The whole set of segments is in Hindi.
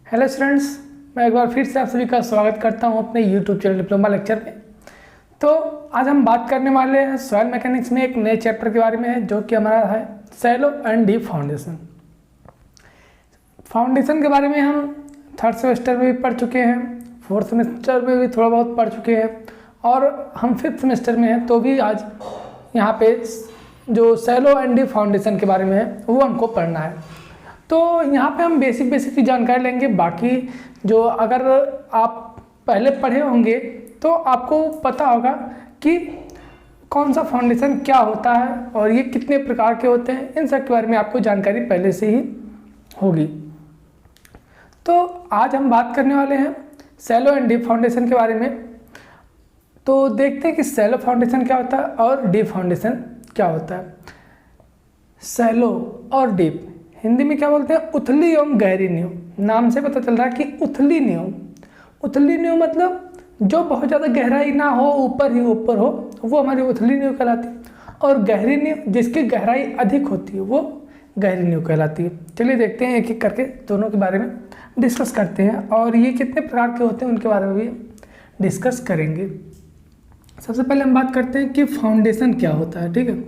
हेलो स्टूडेंट्स, मैं एक बार फिर से आप सभी का स्वागत करता हूं अपने यूट्यूब चैनल डिप्लोमा लेक्चर में। तो आज हम बात करने वाले हैं सॉइल मैकेनिक्स में एक नए चैप्टर के बारे में, जो कि हमारा है shallow and deep foundation. Foundation के बारे में हम थर्ड सेमेस्टर में भी पढ़ चुके हैं, फोर्थ सेमेस्टर में भी थोड़ा बहुत पढ़ चुके हैं, और हम फिफ्थ सेमेस्टर में हैं, तो भी आज यहाँ पे जो शैलो एंड डीप फाउंडेशन के बारे में है वो हमको पढ़ना है। तो यहाँ पे हम बेसिक की जानकारी लेंगे। बाकी जो अगर आप पहले पढ़े होंगे तो आपको पता होगा कि कौन सा फाउंडेशन क्या होता है और ये कितने प्रकार के होते हैं, इन सब के बारे में आपको जानकारी पहले से ही होगी। तो आज हम बात करने वाले हैं शैलो एंड डीप फाउंडेशन के बारे में। तो देखते हैं कि शैलो फाउंडेशन क्या होता है और डीप फाउंडेशन क्या होता है। शैलो और डीप हिंदी में क्या बोलते हैं? उथली एवं गहरी नींव। नाम से पता चल रहा है कि उथली नींव मतलब जो बहुत ज़्यादा गहराई ना हो, ऊपर ही ऊपर हो, वो हमारी उथली नींव कहलाती है। और गहरी नींव जिसकी गहराई अधिक होती है वो गहरी नींव कहलाती है। चलिए देखते हैं एक एक करके दोनों के बारे में डिस्कस करते हैं, और ये कितने प्रकार के होते हैं उनके बारे में भी डिस्कस करेंगे। सबसे पहले हम बात करते हैं कि फाउंडेशन क्या होता है। ठीक है,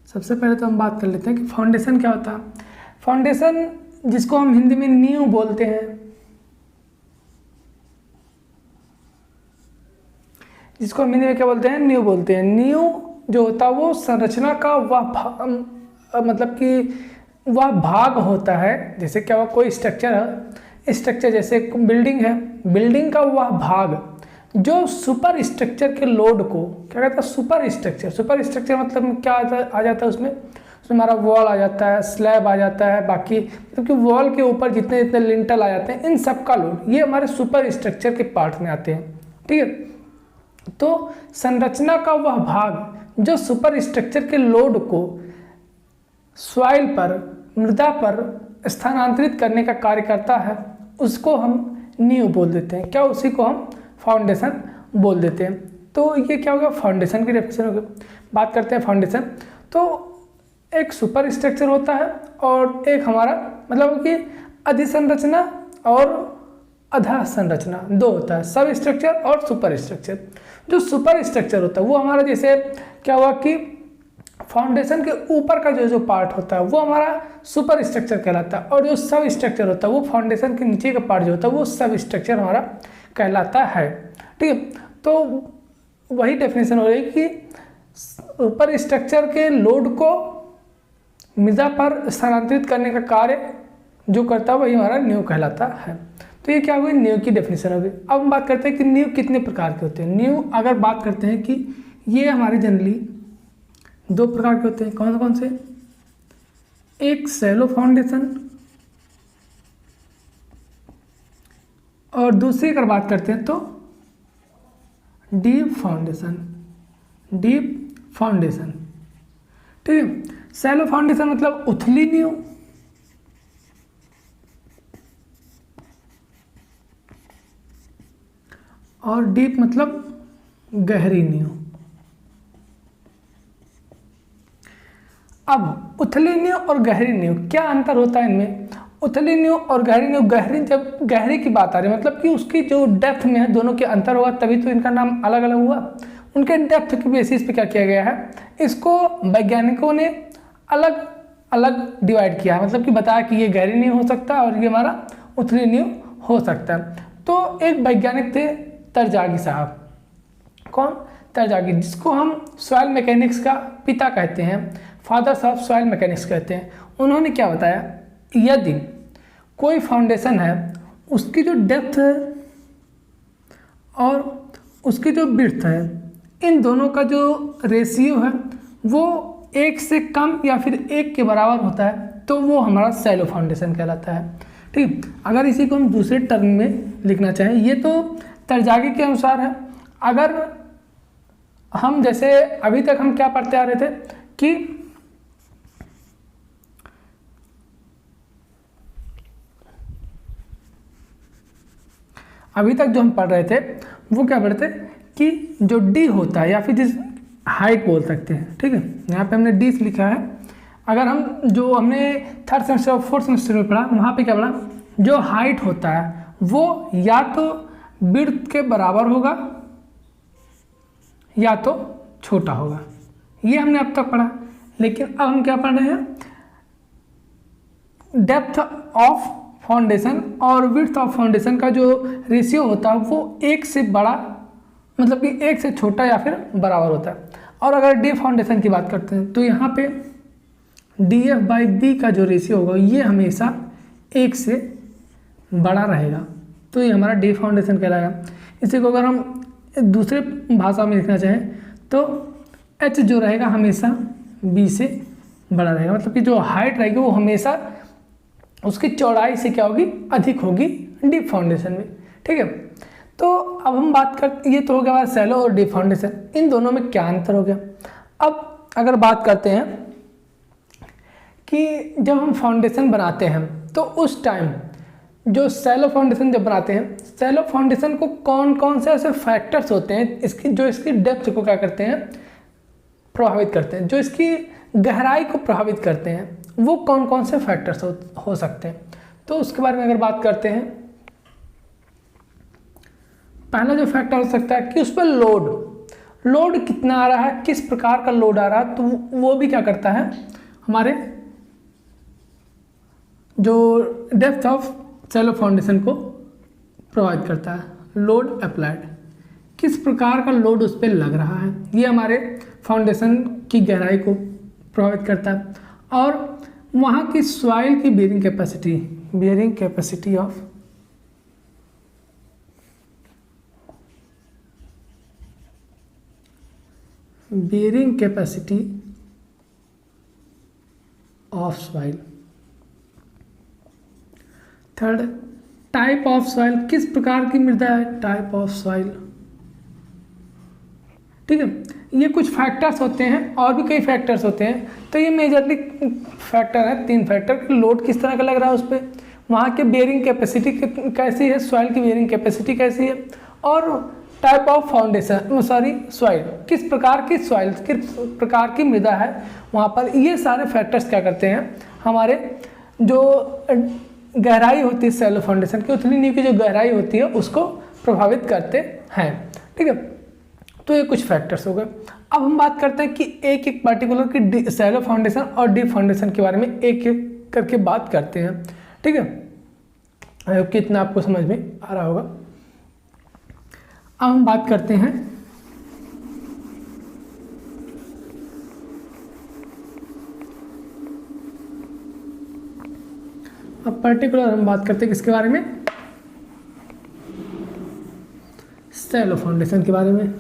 सबसे पहले तो हम बात कर लेते हैं कि फाउंडेशन क्या होता है। फाउंडेशन जिसको हम हिंदी में नींव बोलते हैं, जिसको हम हिंदी में क्या बोलते हैं? नींव बोलते हैं। नींव जो होता है वो संरचना का मतलब कि वह भाग होता है। जैसे क्या हुआ, कोई स्ट्रक्चर है, स्ट्रक्चर जैसे बिल्डिंग है, बिल्डिंग का वह भाग जो सुपर स्ट्रक्चर के लोड को क्या कहता है? सुपर स्ट्रक्चर मतलब क्या आ जाता है उसमें हमारा वॉल आ जाता है, स्लैब आ जाता है, बाकी मतलब कि वॉल के ऊपर जितने जितने लिंटल आ जाते हैं, इन सब का लोड ये हमारे सुपर स्ट्रक्चर के पार्ट में आते हैं। ठीक है, तो संरचना का वह भाग जो सुपर स्ट्रक्चर के लोड को सॉइल पर, मृदा पर स्थानांतरित करने का कार्य करता है, उसको हम नींव बोल देते हैं। क्या? उसी को हम फाउंडेशन बोल देते हैं। तो ये क्या होगा? फाउंडेशन की डेफिनेशन होगी। बात करते हैं फाउंडेशन। तो एक सुपर स्ट्रक्चर होता है और एक हमारा मतलब कि अधिसंरचना और अधा संरचना, दो होता है, सब स्ट्रक्चर और सुपर स्ट्रक्चर। जो सुपर स्ट्रक्चर होता है वो हमारा, जैसे क्या हुआ कि फाउंडेशन के ऊपर का जो पार्ट होता है वो हमारा सुपर स्ट्रक्चर कहलाता है, और जो सब स्ट्रक्चर होता है वो फाउंडेशन के नीचे का पार्ट जो होता है वो सब स्ट्रक्चर हमारा कहलाता है। ठीक है, तो वही डेफिनेशन हो रही कि ऊपर स्ट्रक्चर के लोड को मृदा पर स्थानांतरित करने का कार्य जो करता है वही हमारा नींव कहलाता है। तो ये क्या हुई? नींव की डेफिनेशन होगी। अब हम बात करते हैं कि नींव कितने प्रकार के होते हैं। नींव अगर बात करते हैं कि ये हमारे जनरली दो प्रकार के होते हैं। कौन कौन से? एक शैलो फाउंडेशन और दूसरी अगर बात करते हैं तो डीप फाउंडेशन। ठीक है, शैलो फाउंडेशन मतलब उथली नींव, और डीप मतलब गहरी नींव। अब उथली नींव और गहरी नींव क्या अंतर होता है इनमें? उथली नींव और गहरी नींव, जब गहरी की बात आ रही है मतलब कि उसकी जो डेप्थ में है दोनों के अंतर होगा, तभी तो इनका नाम अलग अलग हुआ। उनके डेप्थ के बेसिस पे क्या किया गया है, इसको वैज्ञानिकों ने अलग अलग डिवाइड किया है, मतलब कि बताया कि ये गहरी नींव हो सकता है और ये हमारा उथली नींव हो सकता है। तो एक वैज्ञानिक थे तरजागी साहब। कौन? तरजागी, जिसको हम सॉइल मैकेनिक्स का पिता कहते हैं, फादर्स ऑफ सॉइल मैकेनिक्स कहते हैं। उन्होंने क्या बताया, यदि कोई फाउंडेशन है उसकी जो डेप्थ है और उसकी जो विड्थ है, इन दोनों का जो रेशियो है वो 1 से कम या फिर 1 के बराबर होता है, तो वो हमारा शैलो फाउंडेशन कहलाता है। ठीक, अगर इसी को हम दूसरे टर्म में लिखना चाहें, ये तो तरजागी के अनुसार है। अगर हम जैसे अभी तक हम क्या पढ़ते आ रहे थे कि अभी तक जो हम पढ़ रहे थे वो क्या पढ़ते कि जो डी होता है, या फिर जिस हाइट बोल सकते हैं, ठीक है, यहाँ पे हमने डी लिखा है, अगर हम जो हमने थर्ड सेमेस्टर और फोर्थ सेमेस्टर में पढ़ा, वहाँ पे क्या पढ़ा, जो हाइट होता है वो या तो विड्थ के बराबर होगा या तो छोटा होगा, ये हमने अब तक पढ़ा। लेकिन अब हम क्या पढ़ रहे हैं, डेप्थ ऑफ फाउंडेशन और विड्थ ऑफ फाउंडेशन का जो रेशियो होता है वो एक से बड़ा, मतलब कि एक से छोटा या फिर बराबर होता है। और अगर डी फाउंडेशन की बात करते हैं तो यहाँ पे DF/B का जो रेशियो होगा ये हमेशा एक से बड़ा रहेगा, तो ये हमारा डी फाउंडेशन कहलाएगा। इसी को अगर हम दूसरे भाषा में लिखना चाहें तो H जो रहेगा हमेशा B से बड़ा रहेगा, मतलब कि जो हाइट रहेगी वो हमेशा उसकी चौड़ाई से क्या होगी, अधिक होगी डीप फाउंडेशन में। ठीक है, तो अब हम बात करते, ये तो हो गया हमारा सैलो और डीप फाउंडेशन, इन दोनों में क्या अंतर हो गया। अब अगर बात करते हैं कि जब हम फाउंडेशन बनाते हैं तो उस टाइम जो सैलो फाउंडेशन जब बनाते हैं, सैलो फाउंडेशन को कौन कौन से ऐसे फैक्टर्स होते हैं इसकी, जो इसकी डेप्थ को क्या करते हैं, प्रभावित करते हैं, जो इसकी गहराई को प्रभावित करते हैं, वो कौन कौन से फैक्टर्स हो सकते हैं। तो उसके बारे में अगर बात करते हैं, पहला जो फैक्टर हो सकता है कि उस पर लोड कितना आ रहा है, किस प्रकार का लोड आ रहा है, तो वो भी क्या करता है, हमारे जो डेप्थ ऑफ सैलो फाउंडेशन को प्रभावित करता है। लोड अप्लाइड, किस प्रकार का लोड उस पर लग रहा है, ये हमारे फाउंडेशन की गहराई को प्रभावित करता है। और वहाँ की सॉइल की bearing capacity of bearing capacity of soil. Third, type of soil, किस प्रकार की मृदा है, टाइप ऑफ सॉइल। ठीक है, ये कुछ फैक्टर्स होते हैं, और भी कई फैक्टर्स होते हैं, तो ये मेजरली फैक्टर है, 3 फैक्टर। लोड किस तरह का लग रहा है उस पर, वहाँ के बेयरिंग कैपेसिटी कैसी है, सॉइल की बेयरिंग कैपेसिटी कैसी है, और टाइप ऑफ फाउंडेशन सॉइल, किस प्रकार की सॉइल, किस प्रकार की मृदा है वहाँ पर। ये सारे फैक्टर्स क्या करते हैं, हमारे जो गहराई होती है सैलो फाउंडेशन की, उतनी नींव की जो गहराई होती है उसको प्रभावित करते हैं। ठीक है, तो ये कुछ फैक्टर्स हो गए। अब हम बात करते हैं कि एक एक पर्टिकुलर की सैलो फाउंडेशन और डीप फाउंडेशन के बारे में एक एक करके बात करते हैं। ठीक है, आई होप कि इतना आपको समझ में आ रहा होगा। अब हम बात करते हैं अब पर्टिकुलर हम बात करते हैं किसके बारे में, सैलो फाउंडेशन के बारे में।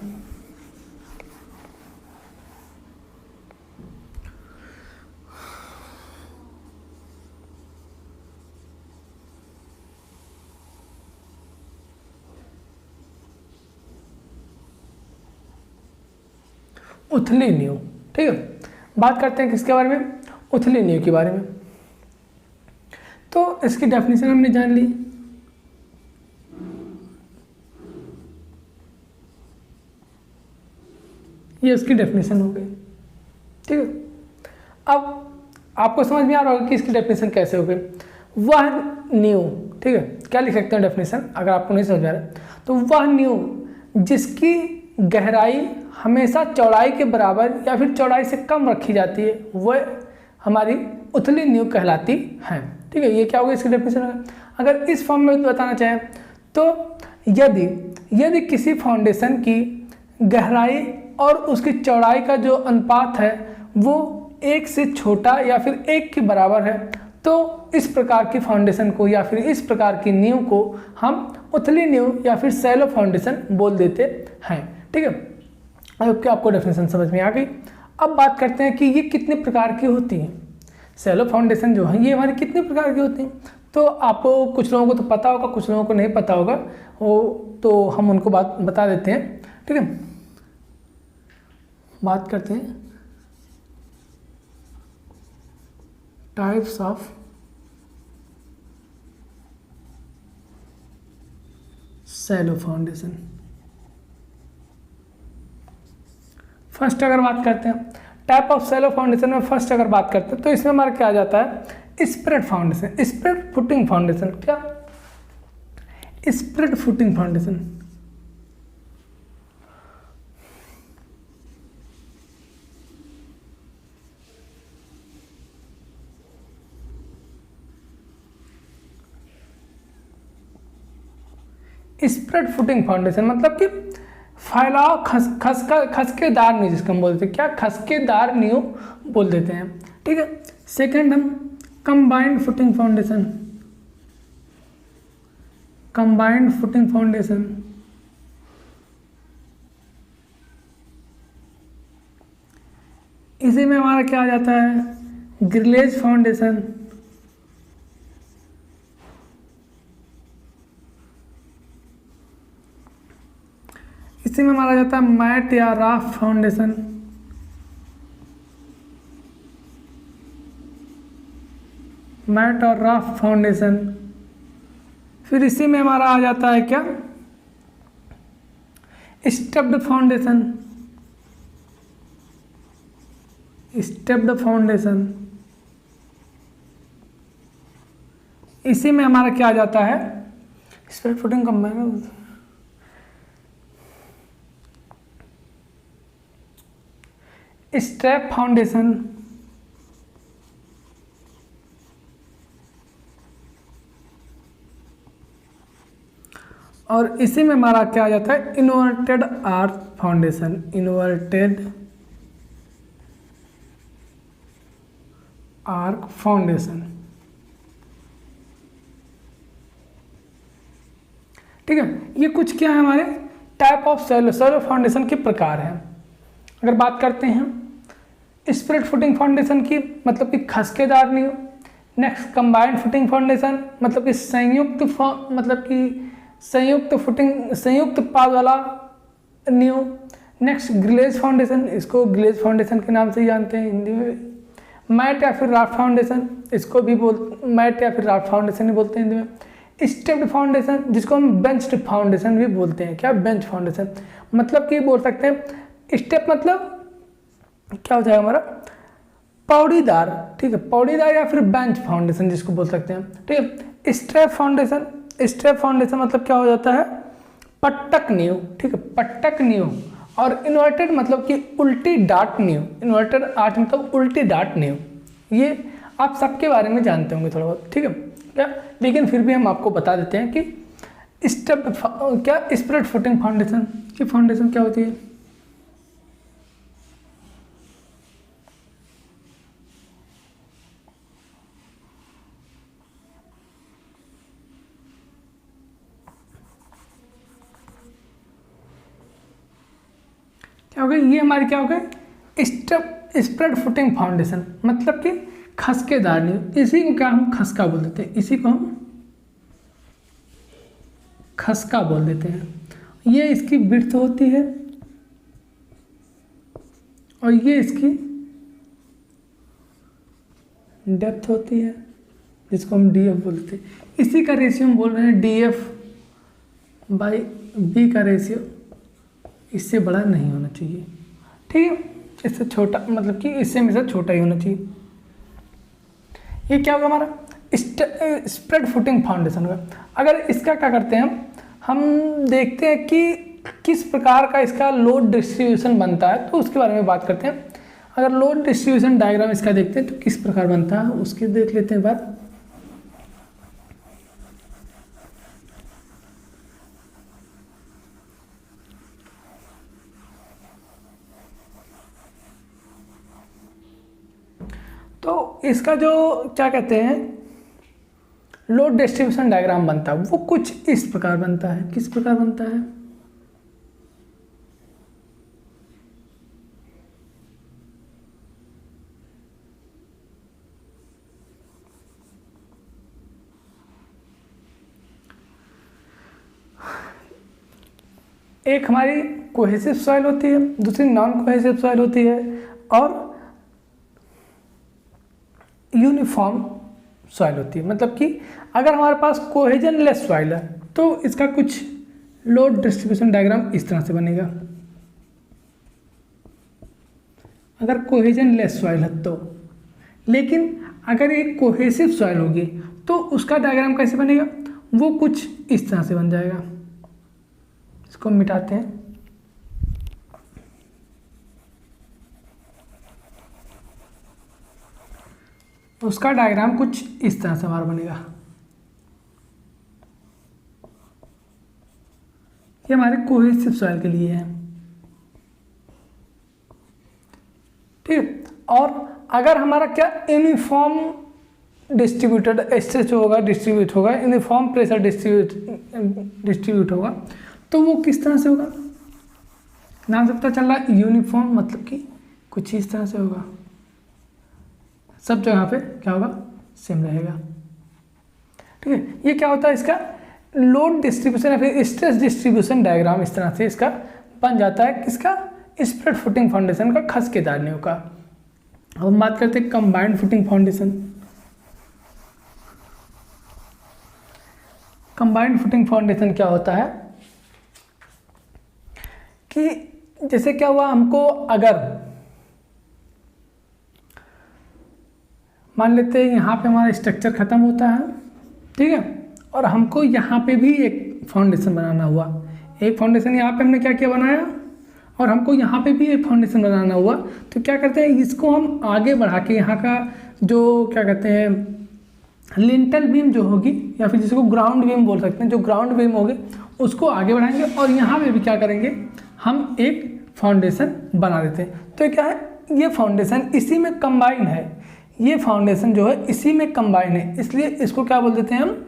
उथली नींव। ठीक है, बात करते हैं किसके बारे में, उथली नींव के बारे में। तो इसकी डेफिनेशन हमने जान ली। ये उसकी डेफिनेशन हो गई। ठीक है, अब आपको समझ में आ रहा होगा कि इसकी डेफिनेशन कैसे हो गई। वह नींव, ठीक है, क्या लिख सकते हैं डेफिनेशन, अगर आपको नहीं समझ में आ रहा है तो वह नींव जिसकी गहराई हमेशा चौड़ाई के बराबर या फिर चौड़ाई से कम रखी जाती है वह हमारी उथली नींव कहलाती है। ठीक है, ये क्या होगा इसकी डेफिनेशन। अगर इस फॉर्म में बताना चाहें तो यदि किसी फाउंडेशन की गहराई और उसकी चौड़ाई का जो अनुपात है वो 1 से छोटा या फिर 1 के बराबर है तो इस प्रकार की फाउंडेशन को या फिर इस प्रकार की नींव को हम उथली नींव या फिर सैलो फाउंडेशन बोल देते हैं। ठीक है, अब क्या आपको डेफिनेशन समझ में आ गई। अब बात करते हैं कि ये कितने प्रकार की होती हैं, सैलो फाउंडेशन जो है ये हमारी कितने प्रकार की होती हैं। तो आपको कुछ लोगों को तो पता होगा, कुछ लोगों को नहीं पता होगा, वो तो हम उनको बात बता देते हैं। ठीक है, बात करते हैं types of shallow foundation. First अगर बात करते हैं टाइप ऑफ सैलो फाउंडेशन में फर्स्ट अगर बात करते हैं तो इसमें हमारा क्या आ जाता है, spread foundation, spread footing foundation. क्या, spread footing foundation. Spread footing foundation मतलब कि फैलाव खसकेदार नींव, जिसको हम बोलते हैं क्या, खसकेदार नींव बोल देते हैं। ठीक है। सेकंड हम combined footing foundation, combined footing foundation. इसी में हमारा क्या आ जाता है, ग्रिलेज फाउंडेशन, इसी में हमारा जाता है मैट या राफ्ट फाउंडेशन, मैट और राफ्ट फाउंडेशन। फिर इसी में हमारा आ जाता है क्या, स्टेप्ड फाउंडेशन, स्टेप्ड फाउंडेशन। इसी में हमारा क्या आ जाता है, spread footing combined, strap foundation, और इसी में हमारा क्या आ जाता है, inverted arc foundation, inverted arc foundation. ठीक है। ये कुछ क्या है हमारे टाइप ऑफ सैलो फाउंडेशन के प्रकार हैं। अगर बात करते हैं स्प्रेड फुटिंग फाउंडेशन की, मतलब कि खसकेदार नींव। नेक्स्ट कंबाइंड फुटिंग फाउंडेशन मतलब कि संयुक्त फुटिंग, संयुक्त पाद वाला नींव। नेक्स्ट ग्रिलेज फाउंडेशन, इसको ग्रिलेज फाउंडेशन के नाम से जानते हैं हिंदी में। मैट या फिर राफ्ट फाउंडेशन, इसको भी मैट या फिर राफ्ट फाउंडेशन ही बोलते हैं हिंदी में। स्टेप्ड फाउंडेशन, जिसको हम बेंच्ड फाउंडेशन भी बोलते हैं। क्या, बेंच फाउंडेशन, मतलब कि बोल सकते हैं स्टेप मतलब क्या हो जाएगा हमारा, पौड़ीदार। ठीक है, पौड़ीदार या फिर बेंच फाउंडेशन जिसको बोल सकते हैं। ठीक है। स्ट्रैप फाउंडेशन, स्ट्रैप फाउंडेशन मतलब क्या हो जाता है, पट्टक नींव। ठीक है, पट्टक नींव। और इन्वर्टेड मतलब कि उल्टी डाट नींव, इन्वर्टेड आर्ट मतलब उल्टी डाट नींव। ये आप सबके बारे में जानते होंगे थोड़ा बहुत। ठीक है क्या, लेकिन फिर भी हम आपको बता देते हैं कि स्टेप क्या, स्प्रेड फुटिंग फाउंडेशन की फाउंडेशन क्या होती है। क्या हो गया, ये हमारी क्या हो गई, स्प्रेड फुटिंग फाउंडेशन मतलब कि खसकेदार नींव। इसी को क्या हम खसका बोल देते हैं, इसी को हम खसका बोल देते हैं। ये इसकी विड्थ होती है और ये इसकी डेप्थ होती है, जिसको हम डीएफ बोलते हैं। इसी का रेशियो हम बोल रहे हैं DF/B का रेशियो इससे बड़ा नहीं होना चाहिए। ठीक है, इससे छोटा मतलब कि इससे हमेशा छोटा ही होना चाहिए। ये क्या होगा हमारा स्प्रेड फुटिंग फाउंडेशन होगा। अगर इसका क्या करते हैं हम देखते हैं कि किस प्रकार का इसका लोड डिस्ट्रीब्यूशन बनता है, तो उसके बारे में बात करते हैं। अगर लोड डिस्ट्रीब्यूशन डायग्राम इसका देखते हैं तो किस प्रकार बनता है उसके देख लेते हैं बात। तो इसका जो क्या कहते हैं लोड डिस्ट्रीब्यूशन डायग्राम बनता है वो कुछ इस प्रकार बनता है। किस प्रकार बनता है, एक हमारी कोहेसिव सॉइल होती है, दूसरी नॉन कोहेसिव सॉइल होती है और यूनिफॉर्म सॉइल होती है। मतलब कि अगर हमारे पास कोहेजन लेस सॉइल है तो इसका कुछ लोड डिस्ट्रीब्यूशन डायग्राम इस तरह से बनेगा। अगर कोहेजन लेस सॉइल है तो। लेकिन अगर एक कोहेसिव सॉइल होगी तो उसका डायग्राम कैसे बनेगा, वो कुछ इस तरह से बन जाएगा। इसको मिटाते हैं। उसका डायग्राम कुछ इस तरह से हमारा बनेगा। ये हमारे कोहेसिव सॉइल के लिए है, ठीक है। और अगर हमारा क्या यूनिफॉर्म डिस्ट्रीब्यूटेड स्ट्रेच होगा, डिस्ट्रीब्यूट होगा, यूनिफॉर्म प्रेशर डिस्ट्रीब्यूट होगा, तो वो किस तरह से होगा, नाम से पता चल रहा है यूनिफॉर्म, मतलब कि कुछ इस तरह से होगा। सब जगह पे क्या होगा, सेम रहेगा, ठीक है। ये क्या होता है, इसका लोड डिस्ट्रीब्यूशन या फिर स्ट्रेस डिस्ट्रीब्यूशन डायग्राम इस तरह से इसका बन जाता है। किसका, स्प्रेड फुटिंग फाउंडेशन का, खसकेदार नींव का। अब हम बात करते हैं combined footing foundation. Combined footing foundation क्या होता है कि जैसे क्या हुआ, हमको अगर मान लेते हैं यहाँ पे हमारा स्ट्रक्चर खत्म होता है, ठीक है, और हमको यहाँ पे भी एक फाउंडेशन बनाना हुआ। एक फाउंडेशन यहाँ पे हमने क्या किया, बनाया, और हमको यहाँ पे भी एक फाउंडेशन बनाना हुआ। तो क्या करते हैं, इसको हम आगे बढ़ा के यहाँ का जो क्या कहते हैं लिंटल बीम जो होगी, या फिर जिसको ग्राउंड बीम बोल सकते हैं, जो ग्राउंड बीम होगी उसको आगे बढ़ाएंगे, और यहाँ पे भी क्या करेंगे, हम एक फाउंडेशन बना देते हैं। तो क्या है, ये फाउंडेशन इसी में कंबाइन है, ये फाउंडेशन जो है इसी में कंबाइन है, इसलिए इसको क्या बोल देते हैं हम,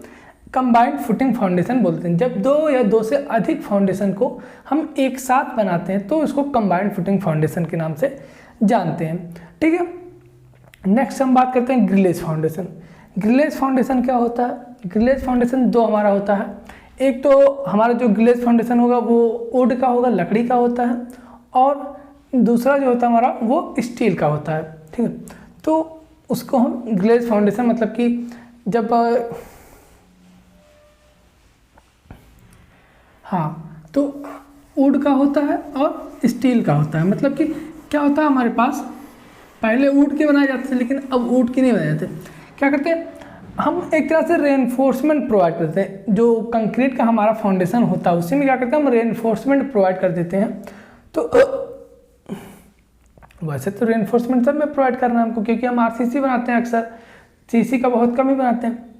कंबाइंड फुटिंग फाउंडेशन बोलते हैं। जब दो या दो से अधिक फाउंडेशन को हम एक साथ बनाते हैं तो इसको कंबाइंड फुटिंग फाउंडेशन के नाम से जानते हैं, ठीक है। नेक्स्ट हम बात करते हैं ग्रिलेज फाउंडेशन। ग्रिलेज फाउंडेशन क्या होता है, ग्रिलेज फाउंडेशन दो हमारा होता है। एक तो हमारा जो ग्रिलेज फाउंडेशन होगा वो वुड का होगा, लकड़ी का होता है, और दूसरा जो होता है हमारा वो स्टील का होता है, ठीक है। तो उसको हम ग्रिलेज फाउंडेशन, मतलब कि जब हाँ, तो वुड का होता है और स्टील का होता है। मतलब कि क्या होता है, हमारे पास पहले वुड के बनाए जाते थे, लेकिन अब वुड के नहीं बनाए जाते। क्या करते हैं, हम एक तरह से रेनफोर्समेंट प्रोवाइड करते हैं। जो कंक्रीट का हमारा फाउंडेशन होता है उसी में क्या करते हैं, हम रेनफोर्समेंट प्रोवाइड कर देते हैं। तो वैसे तो रेनफोर्समेंट सब में प्रोवाइड करना है हमको, क्योंकि हम आरसीसी बनाते हैं, अक्सर सीसी का बहुत कम ही बनाते हैं।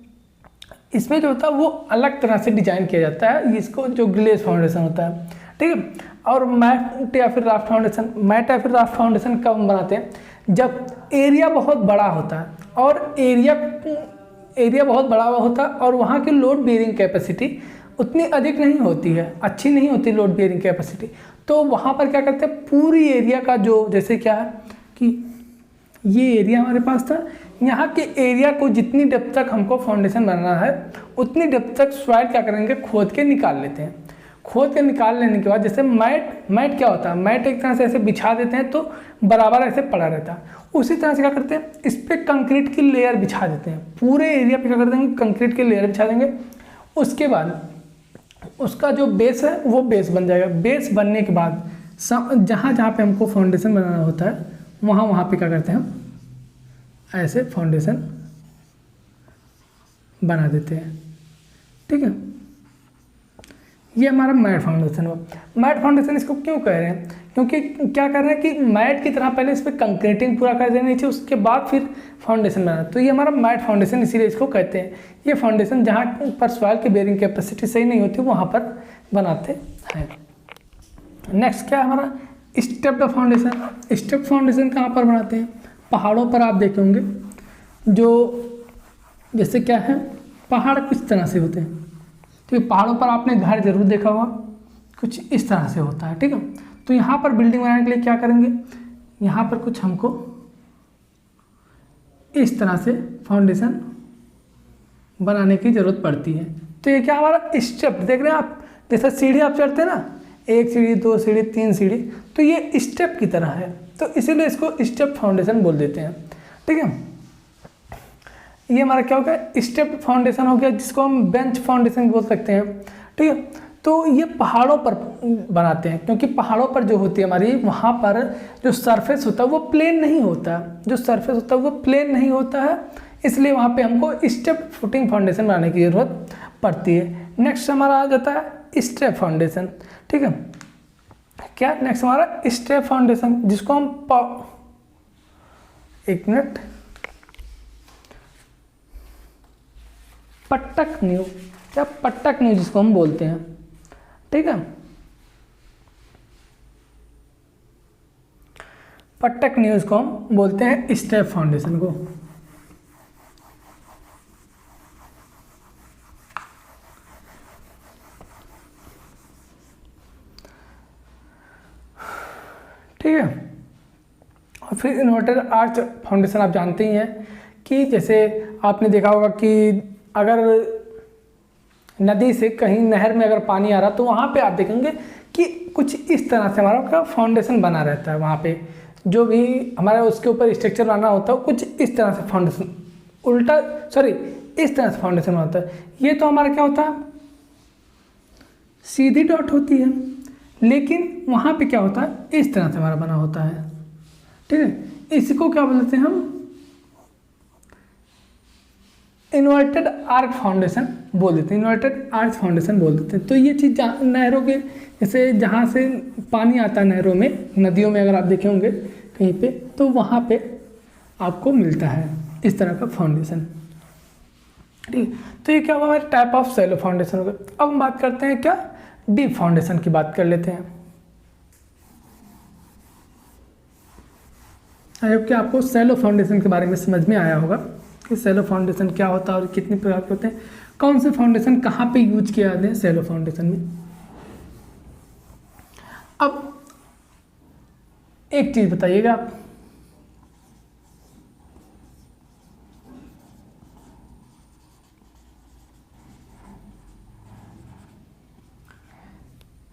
इसमें जो होता है वो अलग तरह से डिजाइन किया जाता है, इसको जो ग्लेज फाउंडेशन होता है, ठीक है। और मैट या फिर राफ्ट फाउंडेशन, मैट या फिर राफ्ट फाउंडेशन कब हम बनाते हैं, जब एरिया बहुत बड़ा होता है, और एरिया बहुत बड़ा होता है और वहाँ की लोड बेयरिंग कैपेसिटी उतनी अधिक नहीं होती है, अच्छी नहीं होती लोड बेयरिंग कैपेसिटी। तो वहाँ पर क्या करते हैं, पूरी एरिया का जो, जैसे क्या है कि ये एरिया हमारे पास था, यहाँ के एरिया को जितनी डेप्थ तक हमको फाउंडेशन बनाना है उतनी डेप्थ तक सॉइल क्या करेंगे, खोद के निकाल लेते हैं। खोद के निकाल लेने के बाद जैसे मैट क्या होता है, मैट एक तरह से ऐसे बिछा देते हैं तो बराबर ऐसे पड़ा रहता है। उसी तरह से क्या करते हैं, इस पर कंक्रीट की लेयर बिछा देते हैं, पूरे एरिया पे क्या कर देंगे, कंक्रीट की लेयर बिछा देंगे। उसके बाद उसका जो बेस है वो बेस बन जाएगा। बेस बनने के बाद जहाँ जहाँ पे हमको फाउंडेशन बनाना होता है वहाँ पे क्या करते हैं, हम ऐसे फाउंडेशन बना देते हैं, ठीक है। ये हमारा मैट फाउंडेशन हो। मैट फाउंडेशन इसको क्यों कह रहे हैं, क्योंकि क्या कर रहे हैं कि मैट की तरह पहले इस पर कंक्रीटिंग पूरा कर देना चाहिए, उसके बाद फिर फाउंडेशन बनाना। तो ये हमारा मैट फाउंडेशन इसीलिए इसको कहते हैं। ये फाउंडेशन जहाँ पर सॉइल की बेयरिंग कैपेसिटी सही नहीं होती वहाँ पर बनाते हैं। नेक्स्ट क्या है हमारा, स्टेप्ड फाउंडेशन। स्टेप फाउंडेशन कहाँ पर बनाते हैं, पहाड़ों पर आप देखे होंगे, जो जैसे क्या है, पहाड़ किस तरह से होते हैं, तो पहाड़ों पर आपने घर जरूर देखा होगा, कुछ इस तरह से होता है, ठीक है। तो यहाँ पर बिल्डिंग बनाने के लिए क्या करेंगे, यहाँ पर कुछ हमको इस तरह से फाउंडेशन बनाने की ज़रूरत पड़ती है। तो ये क्या हमारा स्टेप देख रहे हैं आप, जैसा सीढ़ी आप चढ़ते हैं ना, एक सीढ़ी, दो सीढ़ी, तीन सीढ़ी, तो ये स्टेप की तरह है, तो इसीलिए इसको स्टेप फाउंडेशन बोल देते हैं, ठीक है। ये हमारा क्या हो गया, स्टेप फाउंडेशन हो गया, जिसको हम बेंच फाउंडेशन बोल सकते हैं, ठीक है। तो ये पहाड़ों पर बनाते हैं, क्योंकि पहाड़ों पर जो होती है हमारी, वहाँ पर जो सरफेस होता है वो प्लेन नहीं होता, जो सरफेस होता है वो प्लेन नहीं होता है, इसलिए वहाँ पे हमको स्टेप फुटिंग फाउंडेशन बनाने की ज़रूरत पड़ती है। नेक्स्ट हमारा आ जाता है स्टेप फाउंडेशन, ठीक है। क्या नेक्स्ट हमारा स्टेप फाउंडेशन, जिसको हम एक मिनट, पट्टक नींव या पट्टक नींव जिसको हम बोलते हैं, ठीक है। पट्टक नींव को हम बोलते हैं स्टेप फाउंडेशन को। ठीक है। और फिर इन्वर्टेड आर्च फाउंडेशन आप जानते ही हैं कि जैसे आपने देखा होगा कि अगर नदी से कहीं नहर में अगर पानी आ रहा तो वहाँ पे आप देखेंगे कि कुछ इस तरह से हमारा फाउंडेशन बना रहता है, वहाँ पे जो भी हमारा उसके ऊपर स्ट्रक्चर बनाना होता है कुछ इस तरह से फाउंडेशन इस तरह से फाउंडेशन होता है। ये तो हमारा क्या होता है, सीधी डॉट होती है, लेकिन वहाँ पे क्या होता है, इस तरह से हमारा बना होता है, ठीक है। इसको क्या बोलते हैं हम, इन्वर्टेड आर्क फाउंडेशन बोल देते हैं, इन्वर्टेड आर्च फाउंडेशन बोल देते हैं। तो ये चीज़ नहरों के, जैसे जहाँ से पानी आता है नहरों में, नदियों में अगर आप देखे होंगे कहीं पे, तो वहाँ पे आपको मिलता है इस तरह का फाउंडेशन, ठीक। तो ये क्या हुआ, हमारे टाइप ऑफ सैलो फाउंडेशन हो गया। अब हम बात करते हैं क्या, डीप फाउंडेशन की बात कर लेते हैं। आई होप कि आपको सैलो फाउंडेशन के बारे में समझ में आया होगा कि सैलो फाउंडेशन क्या होता है और कितने प्रकार के होते हैं, कौन से फाउंडेशन कहाँ पे यूज किए जाते हैं सैलो फाउंडेशन में। अब एक चीज बताइएगा आप,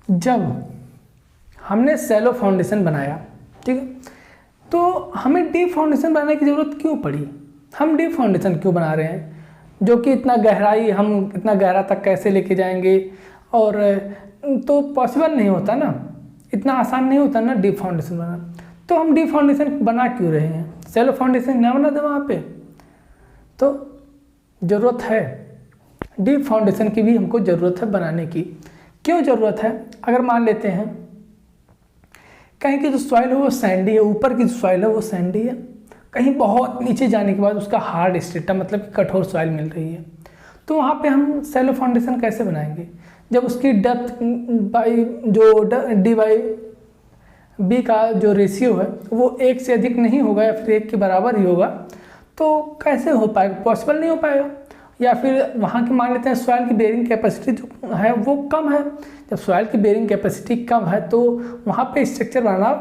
जब हमने सैलो फाउंडेशन बनाया, ठीक है, तो हमें डीप फाउंडेशन बनाने की ज़रूरत क्यों पड़ी, हम डीप फाउंडेशन क्यों बना रहे हैं, जो कि इतना गहराई, हम इतना गहरा तक कैसे लेके जाएंगे, और तो पॉसिबल नहीं होता ना, इतना आसान नहीं होता ना डीप फाउंडेशन बनाना। तो हम डीप फाउंडेशन बना क्यों रहे हैं, सैलो फाउंडेशन ना बना दे वहाँ पे, तो ज़रूरत है डीप फाउंडेशन की भी, हमको ज़रूरत है बनाने की। क्यों ज़रूरत है, अगर मान लेते हैं कहीं की जो सॉइल है वो सैंडी है, ऊपर की जो सॉइल है वो सैंडी है, कहीं बहुत नीचे जाने के बाद उसका हार्ड स्ट्रेटा मतलब कि कठोर सॉइल मिल रही है, तो वहाँ पे हम सैलो फाउंडेशन कैसे बनाएंगे, जब उसकी डेप्थ बाई जो डी बाई बी का जो रेशियो है वो एक से अधिक नहीं होगा या फिर एक के बराबर ही होगा, तो कैसे हो पाएगा, पॉसिबल नहीं हो पाएगा। या फिर वहाँ की मान लेते हैं सॉइल की बेरिंग कैपेसिटी जो है वो कम है, जब सॉइल की बेरिंग कैपेसिटी कम है तो वहाँ पे स्ट्रक्चर बनाना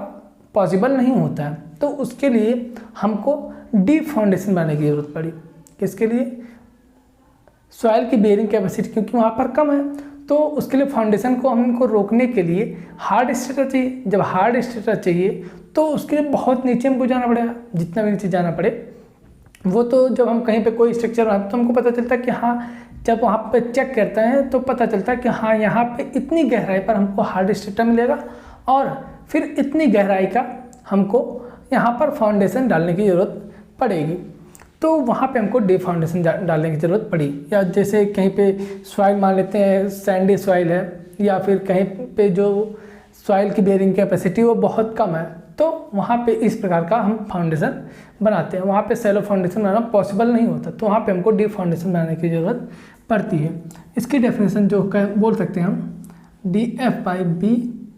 पॉसिबल नहीं होता है, तो उसके लिए हमको डीप फाउंडेशन बनाने की ज़रूरत पड़ी। किसके लिए, सॉइल की बेरिंग कैपेसिटी क्योंकि वहाँ पर कम है, तो उसके लिए फाउंडेशन को हमको रोकने के लिए हार्ड स्ट्रक्चर चाहिए। जब हार्ड स्ट्रक्चर चाहिए तो उसके लिए बहुत नीचे हमको जाना पड़ेगा, जितना भी नीचे जाना पड़े वो तो जब हम कहीं पे कोई स्ट्रक्चर बनाते तो हमको पता चलता है कि हाँ, जब वहाँ पे चेक करते हैं तो पता चलता है कि हाँ यहाँ पे इतनी गहराई पर हमको हार्ड स्ट्रक्चर मिलेगा और फिर इतनी गहराई का हमको यहाँ पर फाउंडेशन डालने की ज़रूरत पड़ेगी, तो वहाँ पे हमको डीप फाउंडेशन डालने की ज़रूरत पड़ी। या जैसे कहीं पे सॉइल मान लेते हैं सैंडी सॉइल है, या फिर कहीं पे जो सॉइल की बेरिंग कैपेसिटी वो बहुत कम है, तो वहाँ पे इस प्रकार का हम फाउंडेशन बनाते हैं। वहाँ पे सैलो फाउंडेशन बनाना पॉसिबल नहीं होता, तो वहाँ पे हमको डीप फाउंडेशन बनाने की ज़रूरत पड़ती है। इसकी डेफिनेशन जो बोल सकते हैं हम, डी एफ बाई बी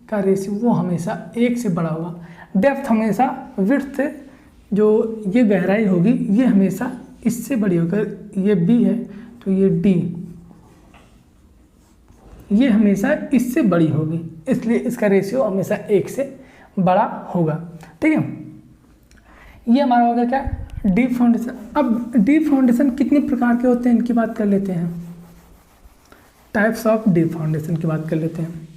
का रेशियो वो हमेशा 1 से बड़ा होगा। डेप्थ हमेशा विड्थ से जो ये गहराई होगी ये हमेशा इससे बड़ी होगी, ये बी है तो ये डी, ये हमेशा इससे बड़ी होगी, इसलिए इसका रेशियो हमेशा 1 से बड़ा होगा, ठीक है। ये हमारा होगा क्या, डीप फाउंडेशन। अब डीप फाउंडेशन कितने प्रकार के होते हैं इनकी बात कर लेते हैं, टाइप्स ऑफ डीप फाउंडेशन की बात कर लेते हैं।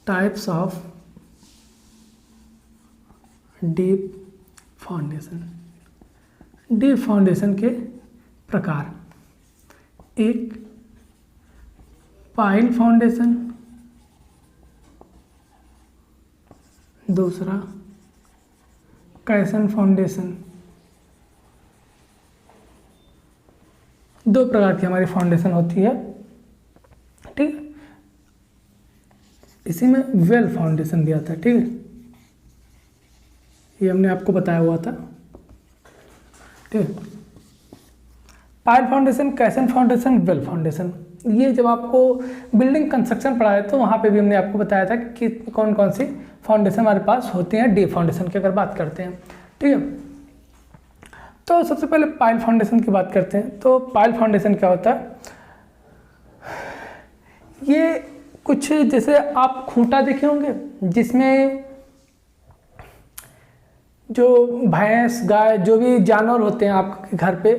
Types of deep foundation, deep foundation के प्रकार एक पाइल फाउंडेशन, दूसरा कैसन फाउंडेशन। दो प्रकार की हमारी फाउंडेशन होती है, ठीक है। इसी में वेल फाउंडेशन भी आता है, ठीक है, ये हमने आपको बताया हुआ था, ठीक है। पाइल फाउंडेशन, कैसन फाउंडेशन, वेल फाउंडेशन, ये जब आपको बिल्डिंग कंस्ट्रक्शन पढ़ाया तो वहाँ पे भी हमने आपको बताया था कि कौन कौन सी फाउंडेशन हमारे पास होती हैं डी फाउंडेशन की अगर बात करते हैं, ठीक है। तो सबसे पहले पाइल फाउंडेशन की बात करते हैं। तो पाइल फाउंडेशन क्या होता है, ये कुछ जैसे आप खूंटा देखे होंगे जिसमें जो भैंस गाय जो भी जानवर होते हैं आपके घर पे,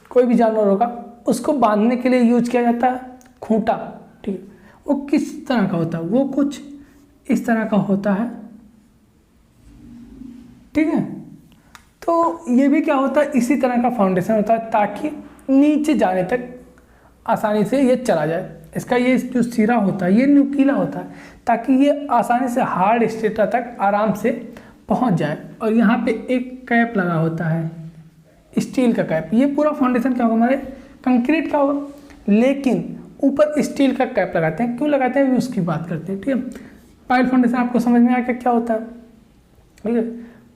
कोई भी जानवर होगा उसको बांधने के लिए यूज किया जाता है खूंटा, ठीक है। वो किस तरह का होता है, वो कुछ इस तरह का होता है, ठीक है। तो ये भी क्या होता है, इसी तरह का फाउंडेशन होता है ताकि नीचे जाने तक आसानी से ये चला जाए। इसका ये जो सिरा होता है ये नुकीला होता है ताकि ये आसानी से हार्ड स्ट्रेटा तक आराम से पहुंच जाए। और यहाँ पे एक कैप लगा होता है, स्टील का कैप। ये पूरा फाउंडेशन क्या होगा, हमारे कंक्रीट का होगा, लेकिन ऊपर स्टील का कैप लगाते हैं। क्यों लगाते हैं, उसकी बात करते हैं, ठीक है। पाइल फाउंडेशन आपको समझ में आ गया क्या होता है, ठीक है।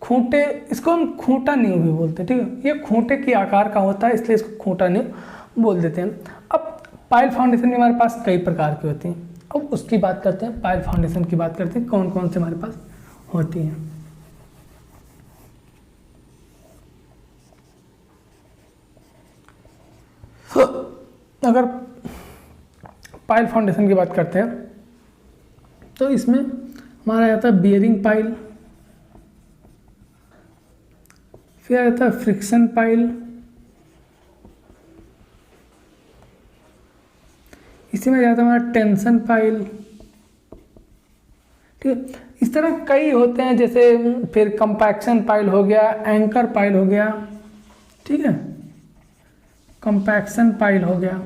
खूंटे, इसको हम खूंटा नींव भी बोलते हैं, ठीक है। ये खूंटे के आकार का होता है इसलिए इसको खूंटा नींव बोल देते हैं। अब पाइल फाउंडेशन हमारे पास कई प्रकार की होती हैं, अब उसकी बात करते हैं, पाइल फाउंडेशन की बात करते हैं कौन कौन से हमारे पास होती हैं। अगर पाइल फाउंडेशन की बात करते हैं तो इसमें हमारा आता है बियरिंग पाइल, फिर आता है फ्रिक्शन पाइल, इसी में जाता है हमारा टेंशन पाइल, ठीक है। इस तरह कई होते हैं, जैसे फिर कंपैक्शन पाइल हो गया, एंकर पाइल हो गया, ठीक है, कंपैक्शन पाइल हो गया,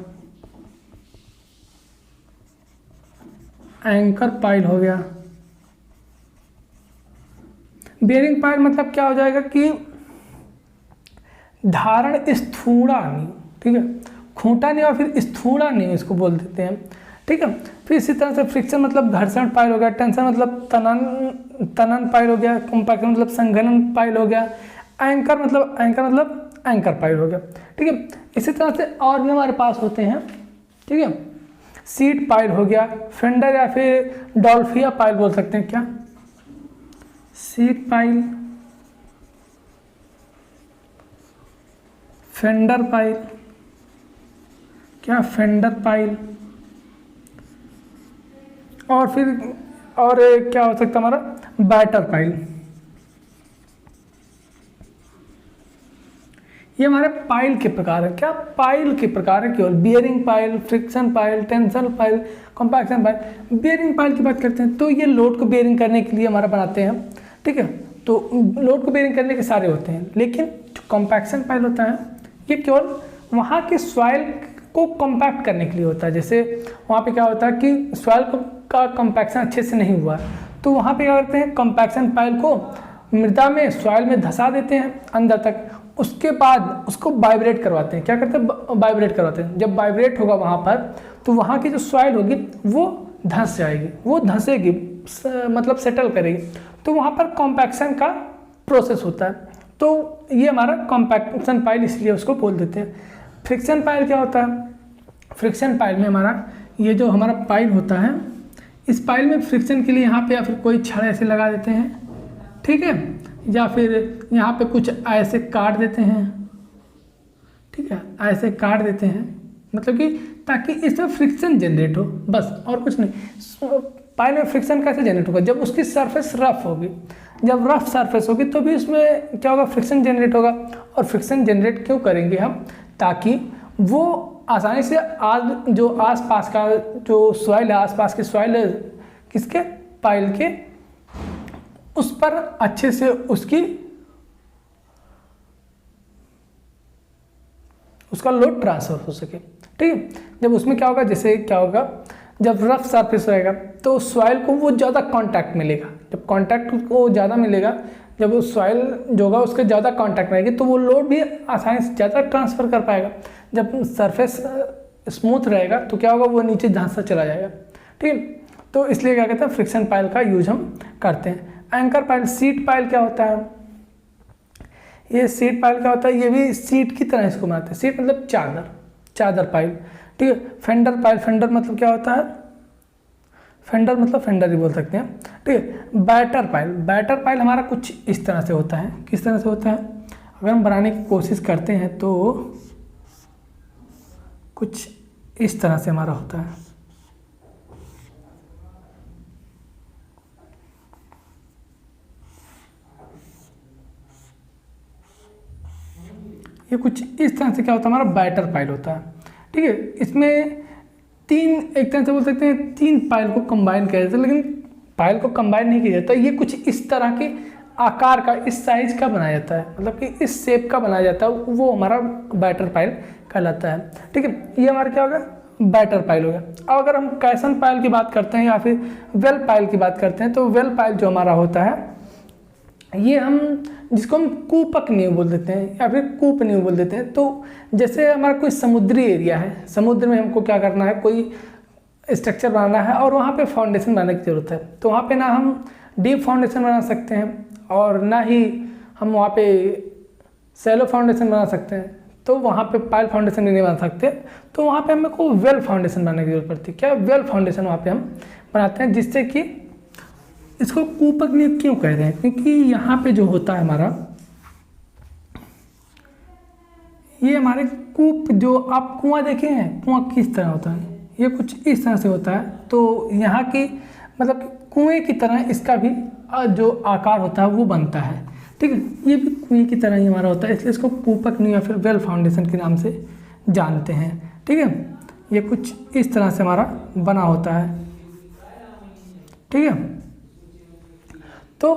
एंकर पाइल हो गया। बेयरिंग पाइल मतलब क्या हो जाएगा कि धारण स्थूणा नहीं, ठीक है, खूंटा नहीं और फिर स्थूणा नहीं इसको बोल देते हैं, ठीक है। फिर इसी तरह से फ्रिक्शन मतलब घर्षण पाइल हो गया, टेंशन मतलब तनन पाइल हो गया, कंपैक्शन मतलब संघनन पाइल हो गया, एंकर मतलब एंकर पाइल हो गया, ठीक है। इसी तरह से और भी हमारे पास होते हैं, ठीक है। सीट पाइल हो गया, फेंडर या फिर डॉल्फिया पाइल बोल सकते हैं, क्या सीट पाइल, फेंडर पाइल, क्या फेंडर पाइल, और फिर और क्या हो सकता है हमारा बैटर पाइल। ये हमारे पाइल के प्रकार है, क्या पाइल के प्रकार है केवल, bearing pile, friction pile, tension pile, compaction pile. Bearing pile की बात करते हैं तो ये लोड को बियरिंग करने के लिए हमारा बनाते हैं, ठीक है। तो लोड को बियरिंग करने के सारे होते हैं, लेकिन जो कंपैक्शन पाइल होता है ये केवल वहाँ के सॉइल को कॉम्पैक्ट करने के लिए होता है। जैसे वहाँ पे क्या होता है कि सॉइल का कंपैक्शन अच्छे से नहीं हुआ तो वहाँ पे क्या करते हैं, कंपैक्शन पाइल को मृदा में सॉइल में धंसा देते हैं अंदर तक, उसके बाद उसको वाइब्रेट करवाते हैं। क्या करते हैं, वाइब्रेट करवाते हैं। जब वाइब्रेट होगा वहाँ पर तो वहाँ की जो सॉइल होगी वो धंस जाएगी, वो धंसेगी, मतलब सेटल करेगी, तो वहाँ पर कॉम्पैक्शन का प्रोसेस होता है। तो ये हमारा कॉम्पैक्शन पाइल इसलिए उसको बोल देते हैं। फ्रिक्शन पाइल क्या होता है, फ्रिक्शन पाइल में हमारा ये जो हमारा पाइल होता है, इस पाइल में फ्रिक्शन के लिए यहाँ पे या फिर कोई छड़ ऐसे लगा देते हैं, ठीक है, या फिर यहाँ पे कुछ ऐसे काट देते हैं, ठीक है, ऐसे काट देते हैं, मतलब कि ताकि इसमें फ्रिक्शन जनरेट हो, बस और कुछ नहीं। पाइल में फ्रिक्शन कैसे जनरेट होगा, जब उसकी सरफेस रफ होगी, जब रफ सरफेस होगी तो भी उसमें क्या होगा, फ्रिक्शन जनरेट होगा। और फ्रिक्शन जनरेट क्यों करेंगे हम, ताकि वो आसानी से जो आसपास का जो सॉइल है, आसपास की सॉइल है किसके, पाइल के, उस पर अच्छे से उसका लोड ट्रांसफर हो सके। ठीक है। जब उसमें क्या होगा, जैसे क्या होगा, जब रफ सरफेस रहेगा तो सॉइल को वो ज़्यादा कांटेक्ट मिलेगा। जब कांटेक्ट को ज़्यादा मिलेगा, जब वो सॉइल जो होगा उसके ज़्यादा कांटेक्ट रहेगी तो वो लोड भी आसानी से ज़्यादा ट्रांसफ़र कर पाएगा। जब सरफेस स्मूथ रहेगा तो क्या होगा, वो नीचे धंसता चला जाएगा। ठीक है, तो इसलिए क्या कहते हैं, फ्रिक्शन पाइल का यूज हम करते हैं। एंकर पाइल, सीट पाइल क्या होता है, ये सीट पाइल क्या होता है, ये भी सीट की तरह इसको बनाते हैं। सीट मतलब चादर, चादर पाइल। ठीक है। फेंडर पाइल, फेंडर मतलब क्या होता है, फेंडर मतलब फेंडर ही बोल सकते हैं। ठीक है। बैटर पाइल, बैटर पाइल हमारा कुछ इस तरह से होता है। किस तरह से होता है, अगर हम बनाने की कोशिश करते हैं तो कुछ इस तरह से हमारा होता है। ये कुछ इस तरह से क्या होता है, हमारा बैटर पाइल होता है। ठीक है। इसमें तीन, एक तरह से बोल सकते हैं, तीन पाइल को कंबाइन किया जाता है, लेकिन पाइल को कंबाइन नहीं किया जाता। ये कुछ इस तरह के आकार का, इस साइज का बनाया जाता है, मतलब कि इस शेप का बनाया जाता है, वो हमारा बैटर पाइल कहलाता है। ठीक है। ये हमारा क्या होगा, बैटर पाइल हो गया। अब अगर हम कैसन पाइल की बात करते हैं या फिर वेल पाइल की बात करते हैं, तो वेल पाइल जो हमारा होता है, ये हम जिसको हम कूपक नींव बोल देते हैं या फिर कूप नींव बोल देते हैं। तो जैसे हमारा कोई समुद्री एरिया है, समुद्र में हमको क्या करना है, कोई स्ट्रक्चर बनाना है और वहाँ पे फाउंडेशन बनाने की ज़रूरत है, तो वहाँ पे ना हम डीप फाउंडेशन बना सकते हैं और ना ही हम वहाँ पे सैलो फाउंडेशन बना सकते हैं, तो वहाँ पे पाइल फाउंडेशन भी नहीं बना सकते। तो वहाँ पे हमें को वेल फाउंडेशन बनाने की जरूरत पड़ती है। क्या, वेल फाउंडेशन वहाँ पे हम बनाते हैं, जिससे कि इसको कूपक नींव क्यों कहते हैं, क्योंकि यहाँ पे जो होता है हमारा, ये हमारे कूप, जो आप कुआं देखे हैं, कुआं किस तरह होता है, ये कुछ इस तरह से होता है। तो यहाँ की मतलब कुएं की तरह इसका भी जो आकार होता है वो बनता है। ठीक है। ये भी कुएं की तरह ही हमारा होता है, इसलिए इसको कूपक नींव या फिर वेल फाउंडेशन के नाम से जानते हैं। ठीक है। ये कुछ इस तरह से हमारा बना होता है। ठीक है। तो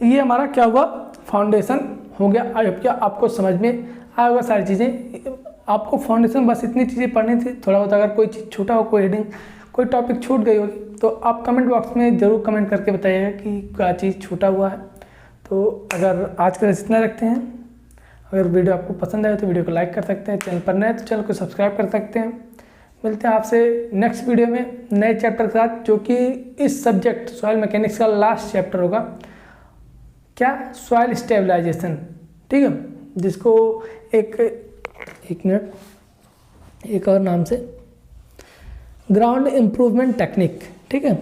ये हमारा क्या हुआ, फाउंडेशन हो गया। अब क्या आपको समझ में आया होगा सारी चीज़ें। आपको फाउंडेशन बस इतनी चीज़ें पढ़नी थी। थोड़ा बहुत अगर कोई चीज़ छूटा हो, कोई हेडिंग, कोई टॉपिक छूट गई होगी, तो आप कमेंट बॉक्स में ज़रूर कमेंट करके बताइएगा कि क्या चीज़ छूटा हुआ है। तो अगर आज के लिए इतना रखते हैं। अगर वीडियो आपको पसंद आए तो वीडियो को लाइक कर सकते हैं, चैनल पर नए तो चैनल को सब्सक्राइब कर सकते हैं। मिलते हैं आपसे नेक्स्ट वीडियो में नए चैप्टर के साथ, जो कि इस सब्जेक्ट सॉइल मैकेनिक्स का लास्ट चैप्टर होगा। क्या, सॉइल स्टेबलाइजेशन। ठीक है। जिसको एक मिनट, एक और नाम से ग्राउंड इम्प्रूवमेंट टेक्निक। ठीक है।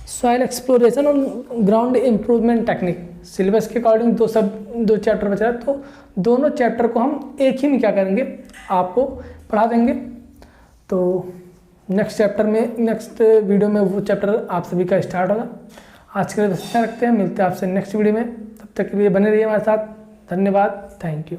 सॉइल एक्सप्लोरेशन और ग्राउंड इम्प्रूवमेंट टेक्निक, सिलेबस के अकॉर्डिंग दो चैप्टर बचा है, तो दोनों चैप्टर को हम एक ही में क्या करेंगे, आपको पढ़ा देंगे। तो नेक्स्ट चैप्टर में, नेक्स्ट वीडियो में वो चैप्टर आप सभी का स्टार्ट होगा। आज के लिए बस इतना रखते हैं, मिलते हैं आपसे नेक्स्ट वीडियो में। तब तक के लिए बने रहिए हमारे साथ। धन्यवाद, थैंक यू।